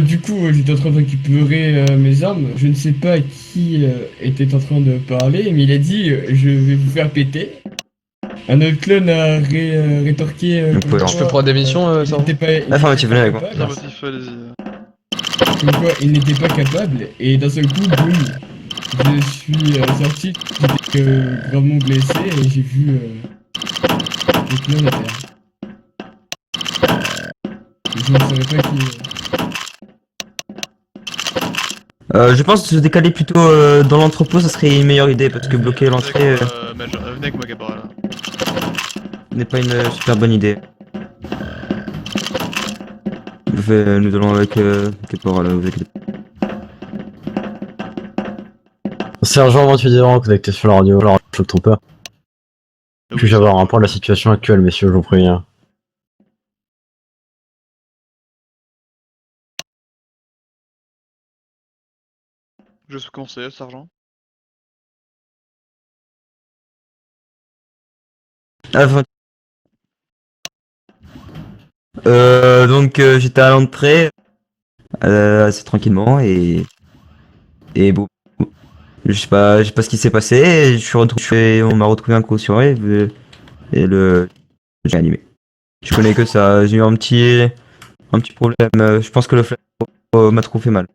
Du coup, j'étais en train de récupérer mes armes. Je ne sais pas à qui était en train de parler, mais il a dit je vais vous faire péter. Un autre clone a rétorqué Donc, comme ouais, Je peux quoi prendre des missions, il sergent? n'était pas, il n'était Affirmative, pas venez avec moi. capable. Merci. Affirmatif, allez-y. Comme quoi il n'était pas capable. Et d'un seul coup, boum, je suis sorti. J'étais gravement blessé et j'ai vu le clone à terre. Je ne savais pas qui. Je pense que se décaler plutôt dans l'entrepôt, ça serait une meilleure idée parce que bloquer l'entrée Venez avec moi, caporal. n'est pas une super bonne idée. Nous allons avec Caporal, vous inquiétez Sergent 28 devant, connecté sur la radio, Shock Trooper. Puis-je avoir un point de la situation actuelle, messieurs, je vous préviens. Je peux commencer, sergent. pas. Donc j'étais à l'entrée assez tranquillement et bon, je sais pas ce qui s'est passé. Et on m'a retrouvé inconscient et j'ai animé. Je connais que ça. J'ai eu un petit problème. Je pense que le flash m'a trop fait mal.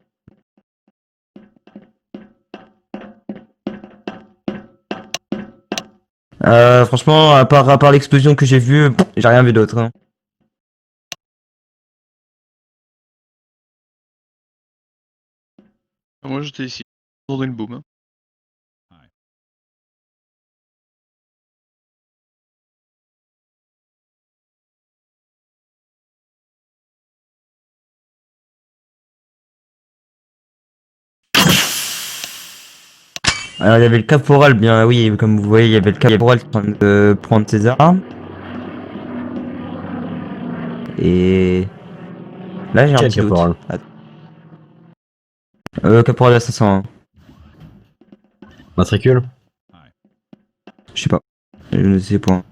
Franchement, à part l'explosion que j'ai vue, j'ai rien vu d'autre. Hein. Moi j'étais ici, dans une boum. Alors il y avait le caporal, bien oui, comme vous voyez, il y avait le caporal en train de prendre ses armes. Et là j'ai un Quel petit doute. caporal? Caporal assassin. Matricule? Je sais pas. Je ne sais point.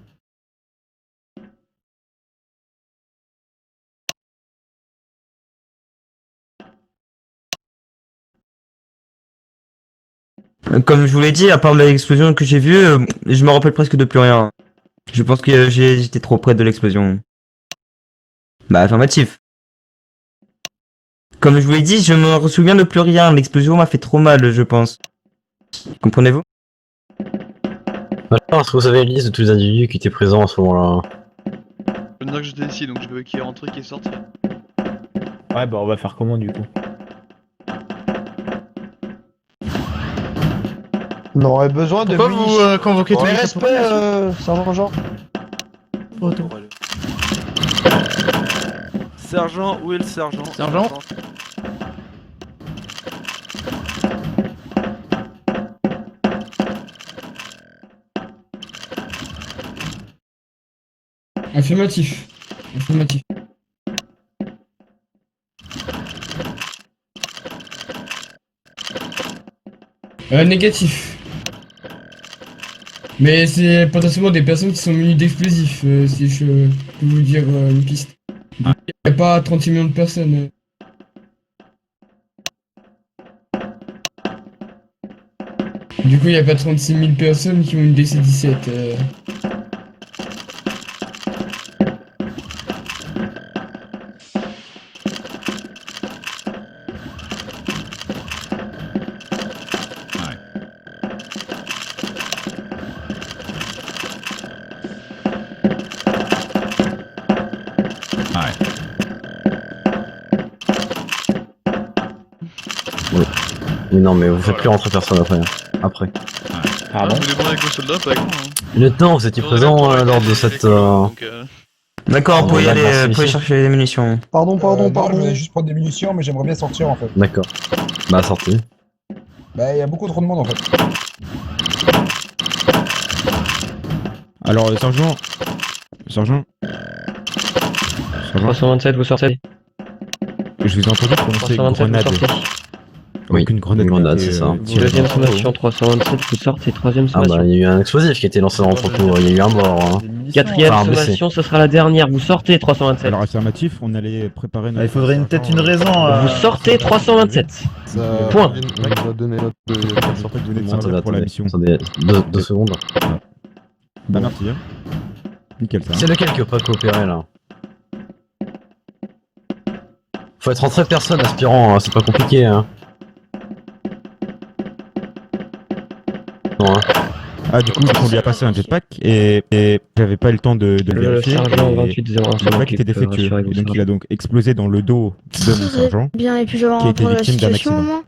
Comme je vous l'ai dit, à part l'explosion que j'ai vue, je me rappelle presque de plus rien. Je pense que j'étais trop près de l'explosion. Bah affirmatif. Comme je vous l'ai dit, je me souviens de plus rien. L'explosion m'a fait trop mal, je pense. Comprenez-vous? Est-ce que vous avez une liste de tous les individus qui étaient présents à ce moment-là? Je veux dire que j'étais ici, donc je veux qui est rentré, qui est sorti. Ouais, bah on va faire comment du coup? On aurait besoin de Pourquoi lui. vous convoquez tous Mais les respect, sergent Jean. Sergent, où est le sergent? Sergent? Affirmatif. Affirmatif. Négatif. Mais c'est potentiellement des personnes qui sont munies d'explosifs, si je peux vous dire une piste. Il n'y a pas 36 millions de personnes. Du coup, il n'y a pas 36 000 personnes qui ont une DC-17. Mais non, mais vous faites plus rentrer personne après. Après. Pardon? Vous débrouillez avec vos soldats, pas avec moi. Hein. Lieutenant, vous étiez présent lors de cette... D'accord, vous pouvez y Oh, aller, merci, vous pouvez monsieur. chercher des munitions. Pardon, Non, je pardon. voulais juste prendre des munitions, mais j'aimerais bien sortir en fait. D'accord. Bah, sorti. Bah, il y a beaucoup trop de monde en fait. Alors, sergent. Sergent. Sergent. 327, vous sortez. Je vous ai entendu prononcer 327, vous grenade. sortez. Oui, Aucune grenade. une grenade, n'a été, c'est ça. tirée Deuxième dans l'entrepôt. sommation 327, vous sortez. Troisième Ah sommation. bah, il y a eu un explosif qui a été lancé dans l'entrepôt, il y a eu un mort. Hein. Quatrième Enfin, un blessé. sommation, ce sera la dernière. Vous sortez 327. Alors affirmatif, on allait préparer notre... Il faudrait peut-être une raison. Vous sortez 327. Point. On va donner notre Sortez que vous venez de servir pour la mission. Attendez, deux secondes. Bah merci. Hein. Nickel ça. C'est lequel qui a pas coopéré là? Faut être en 13 personnes aspirant, hein, c'est pas compliqué. Hein. Non, hein. Ah du coup, on lui a passé un jetpack et j'avais pas eu le temps de le Le vérifier. sergent et 2801 le jetpack était défectueux. Et donc il a donc explosé dans le dos de mon sergent. Bien, et puis je vais Qui a été avoir la victime d'un situation au accident. moins.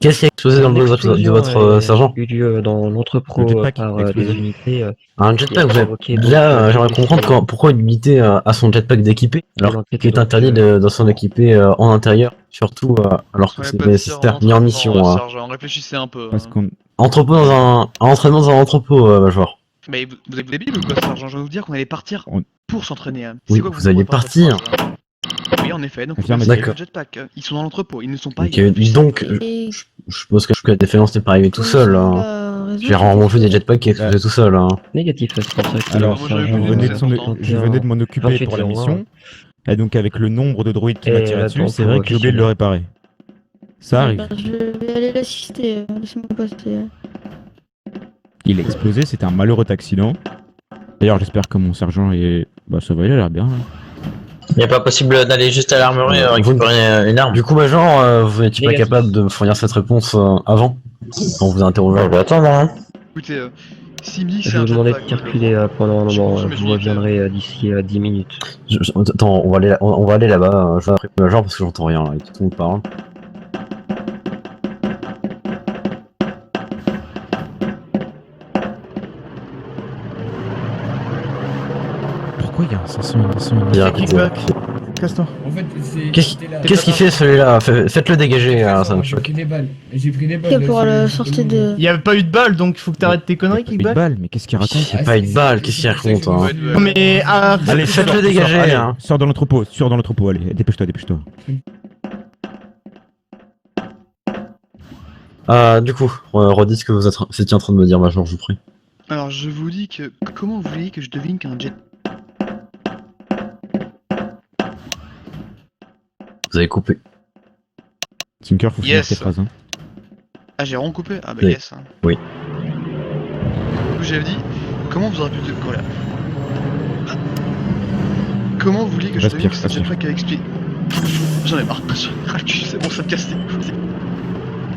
Qu'est-ce qui a explosé dans le dos de votre sergent? Eu lieu dans l'entrepôt Le jetpack par explosé. des unités. Un jetpack, vous avez... Là, j'aimerais comprendre pourquoi une unité a son jetpack d'équipé, alors qu'il est interdit de s'en équiper en intérieur, surtout alors que Ouais, c'est pas de tir nécessaire, ni en mission. Hein. Sergent, réfléchissez un peu. Parce hein. qu'on... Entrepôt dans un entraînement dans un entrepôt, Major. Mais vous êtes débile ou quoi, sergent? Je vais vous dire qu'on allait partir pour s'entraîner. Hein. Oui, C'est quoi que vous alliez comprenez pas partir. cette phrase, hein? Oui, en effet, donc vous Affirmatif. avez le D'accord. jetpack. Ils sont dans l'entrepôt, ils ne sont pas. Ok, réfléchissez donc, un peu. Et je suppose que la défaillance n'est pas arrivée tout seul. Hein. J'ai rarement vu des jetpacks qui explosaient tout seul. Hein. Négatif, c'est pour ça que Alors, moi, j'avais je voulu venais, c'est important. je venais de m'en occuper pour la 2801. mission. Et donc avec le nombre de droïdes qui m'a Et tiré dessus, attends, c'est pour vrai que j'ai oublié de le réparer. Ça arrive. Je vais aller l'assister, laissez-moi passer. Il a explosé, c'était un malheureux accident. D'ailleurs, j'espère que mon sergent est... Bah ça va, il a l'air bien. Là. Il n'est pas possible d'aller juste à l'armurerie récupérer une arme. Du coup, Major, vous n'étiez pas Négatif. capable de me fournir cette réponse avant, quand on vous a interrogé. On va attendre, hein. Écoutez, s'il me dit que Je c'est vais un vous demander de jetpack, circuler pendant un je moment. pense que je Vous me reviendrez d'ici 10 minutes. Attends, on va aller là-bas. Je vais appeler Major parce que j'entends rien là, tout le monde parle. Pourquoi il y a un 501 Bien, écoutez. Casse-toi. En fait, c'est. Qu'est-ce qu'il fait celui-là? Faites-le dégager, ça me J'ai choque. pris des balles. J'ai pris des balles. Ok, pour là, le c'est- sortir de. Il y avait pas eu de balle, donc faut que t'arrêtes tes conneries, Une Kickback. balle, mais qu'est-ce qu'il raconte? C'est pas une balle, qu'est-ce qu'il raconte? Hein. Non, mais Allez, faites-le Sors, dégager. allez, Hein. sors dans l'entrepôt, allez, dépêche-toi. Du coup, redis ce que vous étiez en train de me dire, Major, je vous prie. Alors je vous dis que. Comment vous voulez que je devine qu'un jet. Vous avez coupé. Tinker, faut finir Yes. tes phrases. Hein. Ah, j'ai vraiment coupé? Ah bah Oui. yes. Hein. Oui. Du coup, j'avais dit. Comment vous aurez pu. Voilà. Ah. Comment vous voulez que je Respire, devine que c'est un respire. jetpack qui a expliqué. J'en ai marre. C'est bon, ça me casse les couilles.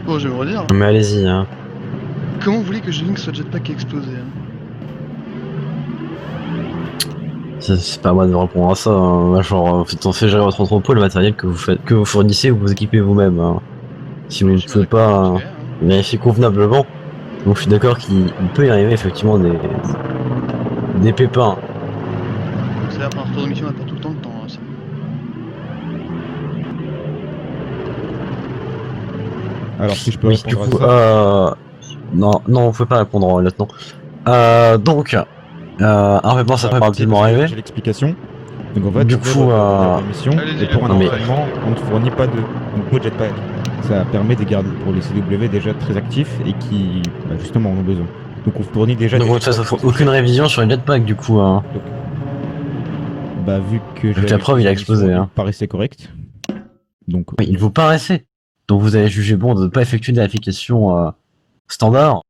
Bon, je vais me redire. Mais allez-y, hein. Comment vous voulez que je devine que ce soit le jetpack qui a explosé? Hein? C'est pas à moi de répondre à ça, hein. Major. Faites en fait gérer votre entrepôt, le matériel que vous fournissez ou que vous équipez vous-même. Hein. Si vous ne Je suis pouvez bien d'accord, pas ok, hein. vérifier convenablement, donc je suis d'accord qu'il peut y arriver effectivement des pépins. C'est la première tour de mission, on a pas tout le temps hein, ça. Alors si je peux Oui, du répondre coup, à ça... non, vous pouvez pas répondre, lieutenant. Donc, un réponse ça peut rapidement arriver. J'ai l'explication. Donc en fait, Du tu coup, peux la mission, Allez-y, et pour un non, mais- entraînement, on ne fournit pas de jetpack. Ça permet de garder pour les CW déjà très actifs et qui, bah, justement, en ont besoin. Donc on fournit déjà Donc, des ça jetpacks. fait aucune révision sur les jetpacks du coup. Hein. Bah vu que la preuve, il a explosé, hein. Il paraissait correct. Donc Oui, il vous paraissait. Donc vous avez jugé bon de ne pas effectuer une vérification standard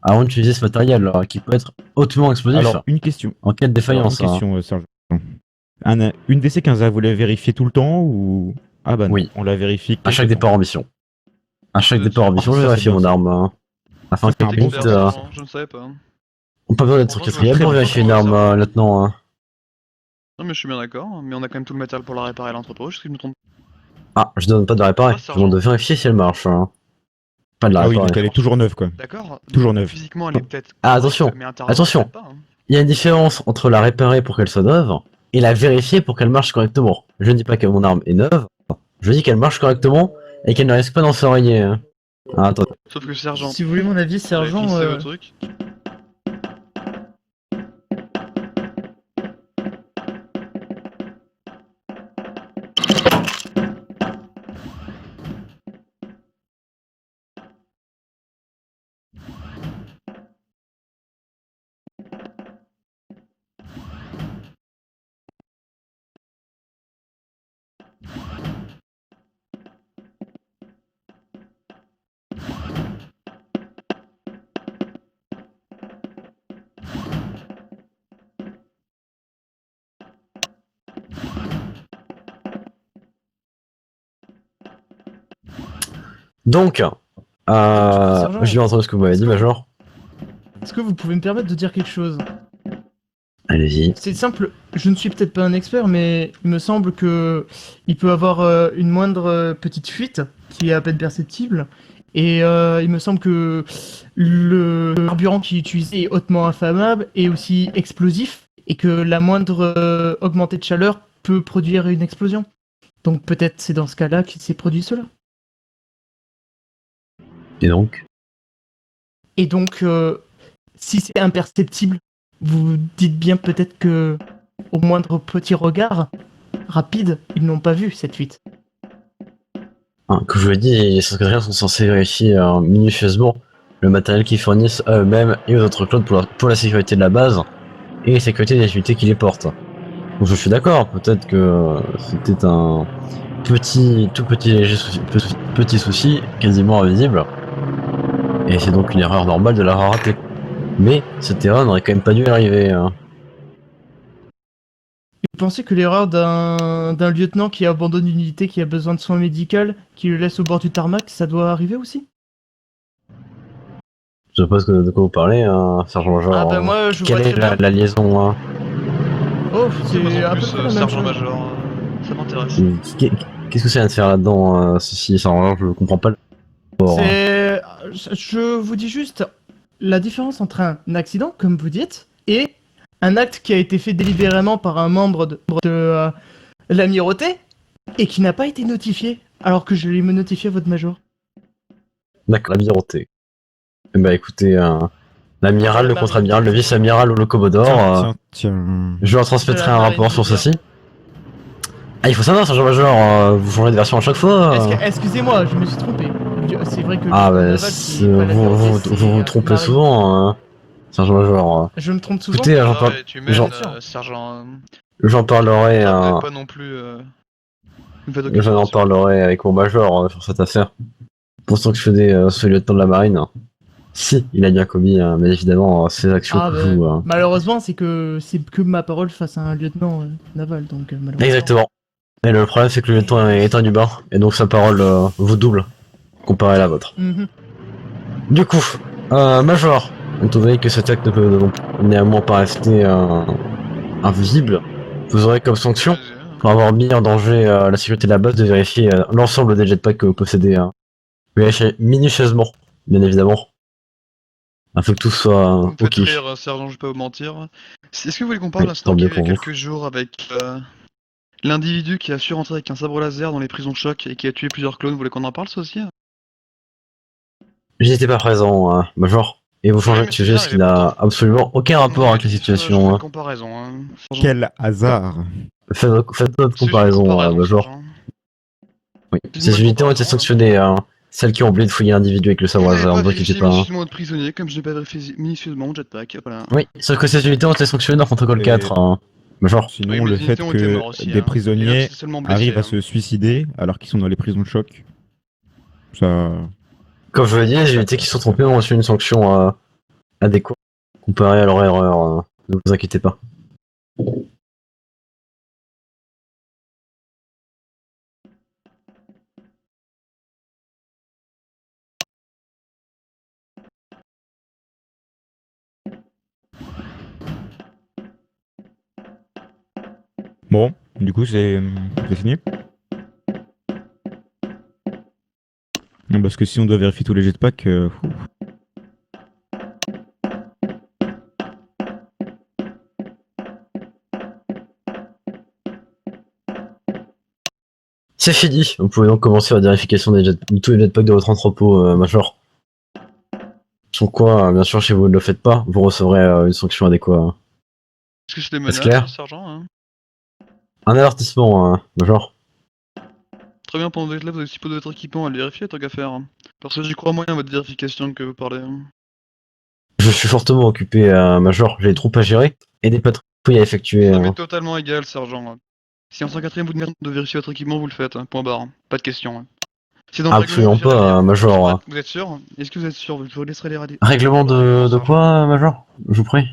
avant d'utiliser ce matériel qui peut être hautement explosif alors une question. en cas de défaillance. Alors, une question, sergent. Une DC-15A, vous la vérifiez tout le temps ou... Ah bah non, Oui. on la vérifie À chaque départ en mission. À chaque départ en mission, je ça, vérifie c'est mon bien, arme. Afin C'est un qu'elle bon quitte. service. Je ne savais pas. Hein. On peut pas besoin d'être Franchement, quatrième je pour vais vérifier une très arme, bien. lieutenant. Hein. Non mais je suis bien d'accord, mais on a quand même tout le matériel pour la réparer à l'entrepôt, est-ce que je me trompe? Ah, je demande pas de la réparer, Ah, je demande de vérifier si elle marche. Hein. Pas de la Ah oui, réparer. donc elle est toujours neuve quoi. D'accord. Toujours neuve. Physiquement elle est peut-être. Ah, attention, mais intérieurement, attention. peut-être pas, hein. Il y a une différence entre la réparer pour qu'elle soit neuve et la vérifier pour qu'elle marche correctement. Je ne dis pas que mon arme est neuve, je dis qu'elle marche correctement et qu'elle ne risque pas d'en s'enrayer. Hein. Ah, attends. Sauf que sergent. Si vous voulez mon avis, vous avez sergent. fixé vos trucs. Donc, Sergent. j'ai entendu ce que vous m'avez dit, Major. Est-ce que vous pouvez me permettre de dire quelque chose? Allez-y. C'est simple, je ne suis peut-être pas un expert, mais il me semble que il peut avoir une moindre petite fuite qui est à peine perceptible. Et il me semble que le carburant qui est utilisé est hautement inflammable et aussi explosif, et que la moindre augmentée de chaleur peut produire une explosion. Donc peut-être c'est dans ce cas-là qu'il s'est produit cela. Et donc? Et donc, si c'est imperceptible, vous dites bien peut-être que, au moindre petit regard rapide, ils n'ont pas vu cette fuite. Comme je vous l'ai dit, les secrétaires sont censés vérifier minutieusement le matériel qu'ils fournissent à eux-mêmes et aux autres clones pour la sécurité de la base et la sécurité des unités qui les portent. Donc je suis d'accord, peut-être que c'était un tout petit léger petit souci, quasiment invisible, et c'est donc une erreur normale de l'avoir raté. Mais cette erreur n'aurait quand même pas dû arriver. Vous pensez que l'erreur d'un lieutenant qui abandonne une unité qui a besoin de soins médicaux, qui le laisse au bord du tarmac, ça doit arriver aussi? Je sais pas de quoi vous parlez, sergent Major. Ah bah moi je Quelle vois est très bien. la liaison Oh, C'est c'est pas à non peu plus près la même sergent chose. major. Ça m'intéresse. Qu'est-ce que ça vient de faire là-dedans, ceci, sergent Major? Je comprends pas le rapport. C'est... Je vous dis juste la différence entre un accident, comme vous dites, et un acte qui a été fait délibérément par un membre de l'amirauté et qui n'a pas été notifié, alors que je l'ai notifié à votre major. D'accord, l'amirauté. Eh bah écoutez, l'amiral, le contre-amiral, le vice-amiral ou le commodore, Tiens. je leur transmettrai De la un marine, rapport sur bien. ceci. Ah, il faut savoir, sergent Major, vous changez de version à chaque fois. Excusez-moi, je me suis trompé. C'est vrai que Ah le bah, naval, c'est pas la vous vérité, c'est, vous trompez marine. souvent, sergent Major. Je me trompe souvent. Écoutez, j'en parle, Ouais, tu mènes, j'en- sergent. j'en parlerai, Ça, vous êtes pas non plus. Une fête j'en d'occupation. parlerai avec mon major sur cette affaire. Pour sanctionner ce lieutenant de la marine. Si, il a bien commis, bien évidemment, ces actions Ah que bah, vous... malheureusement, c'est que ma parole face à un lieutenant naval, donc malheureusement. Exactement. Et le problème, c'est que le lieutenant est un humain, et donc sa parole vous double, comparé à la vôtre. Mhm. Du coup, Major, étant donné que cet acte ne peut néanmoins pas rester invisible, vous aurez comme sanction, pour avoir mis en danger la sécurité de la base, de vérifier l'ensemble des jetpacks que vous possédez. Vérifier minutieusement, bien évidemment, afin que tout soit Vous me faites ok. rire, sergent, je vais pas vous mentir. Est-ce que vous voulez qu'on parle Oui, d'un incident tant qu'il y mieux a eu il y a pour vous. quelques jours avec l'individu qui a su rentrer avec un sabre laser dans les prisons choc et qui a tué plusieurs clones? Vous voulez qu'on en parle, ça aussi? J'étais pas présent, Major, et vous changez mais de c'est sujet, bien, ce il qui est n'a pourtant- absolument aucun rapport avec la Je fais situation. une comparaison. Sergent. Quel hasard. Faites votre C'est juste une comparaison, Major. sergent. Oui. Excusez-moi, Ces une unités ont été comparaison, sanctionnées, celles qui ont oublié de fouiller l'individu avec le Vous sabre n'avez laser, pas ne vous inquiétez vérifié pas. minutieusement votre prisonnier, comme je n'ai pas vérifié minutieusement mon jetpack. Voilà. Oui, sauf que ces unités ont été sanctionnées dans protocole Et- 4, Major. Sinon, Oui, mais le les fait unités ont été que morts aussi, des hein. prisonniers Et l'autre, c'est seulement blessé, arrivent à hein. se suicider alors qu'ils sont dans les prisons de choc, ça... Comme je vous l'ai dit, les unités qui sont trompées ont reçu une sanction adéquate comparée à leur erreur, ne vous inquiétez pas. Bon, du coup, c'est fini. Non, parce que si on doit vérifier tous les jetpacks, C'est fini, vous pouvez donc commencer la vérification de tous les jetpacks de votre entrepôt, Major. Sans quoi, bien sûr, si vous ne le faites pas, vous recevrez une sanction adéquate. Est-ce que c'est des Est-ce menaces, clair sergent, hein? Un avertissement, Major. Très bien, pendant que là, vous avez suppos de votre équipement à le vérifier, tant qu'à faire. Hein. Parce que j'y crois moyen à votre vérification que vous parlez. Hein. Je suis fortement occupé, Major. J'ai des troupes à gérer et des patrouilles à effectuer. Ça m'est totalement égal, sergent. Hein. Si en 104ème vous demandez de vérifier votre équipement, vous le faites. Hein. Point barre. Hein. Pas de question. Hein. C'est dans le Absolument règlement, pas, déjà, Major. Vous êtes sûr? Est-ce que vous êtes sûr? Je vous laisserai les radios. Règlement de quoi, Major? Je vous prie.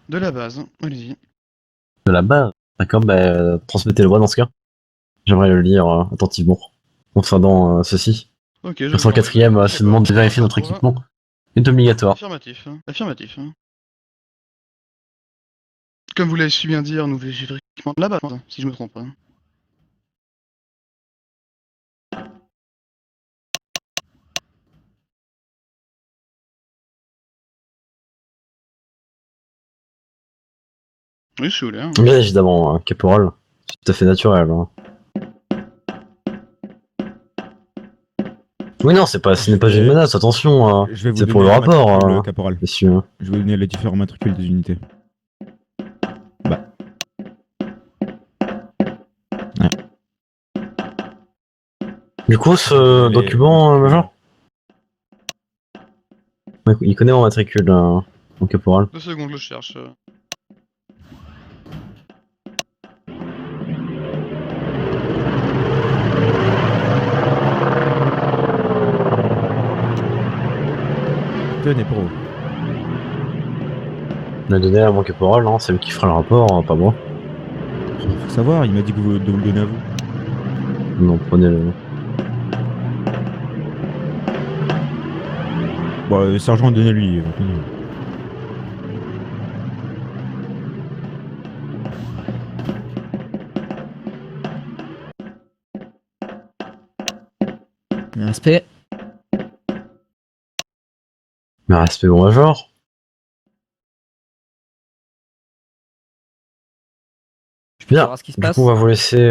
De la base. Hein. Allez-y. De la base. D'accord, transmettez-le moi dans ce cas. J'aimerais le lire attentivement concernant ceci. Ok, je Sur le quatrième, se demande de vérifier notre équipement. C'est obligatoire. Affirmatif, hein. Affirmatif. Hein. Comme vous l'avez su bien dire, nous vérifions l'équipement de la base, hein, si je me trompe pas. Oui, je suis là. Hein. Bien évidemment, caporal. C'est tout à fait naturel. Hein. Oui, non, ce n'est pas une menace, attention. Je vais vous C'est pour donner le les rapport, matricules, caporal. messieurs. Je vais vous donner les différents matricules des unités. Bah. Ouais. Du coup, ce document, Major ouais, il connaît mon matricule, mon caporal. 2 secondes, je le cherche. Tenez pour vous. Je l'ai donné à mon caporal, hein, c'est lui qui fera le rapport, hein, pas moi. Faut savoir, il m'a dit de vous le donner à vous. Non, prenez-le. Bon, le sergent, donnez-lui. Respect. Mais respect au Major. Bien, Ce qui se du passe. coup on va vous laisser...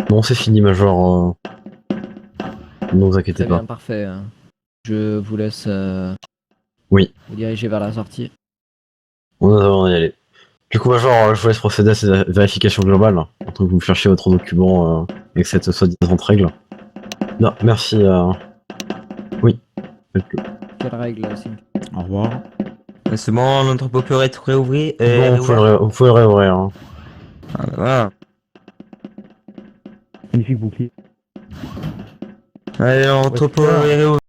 Non, c'est fini, Major. Ne vous inquiétez Très pas. bien, parfait. Je vous laisse Oui, vous diriger vers la sortie. on va y aller. Du coup, Major, je vous laisse procéder à cette vérification globale, en tant que vous cherchez votre document avec cette soi-disant règle. Non, merci. Oui. faites-le. Quelle règle, Sink? Au revoir. C'est bon, l'entrepôt peut être réouvert. Bon, vous pouvez le réouvrir. Hein. Ah, bah, voilà. Magnifique bouclier. Allez, l'entrepôt est réouvert.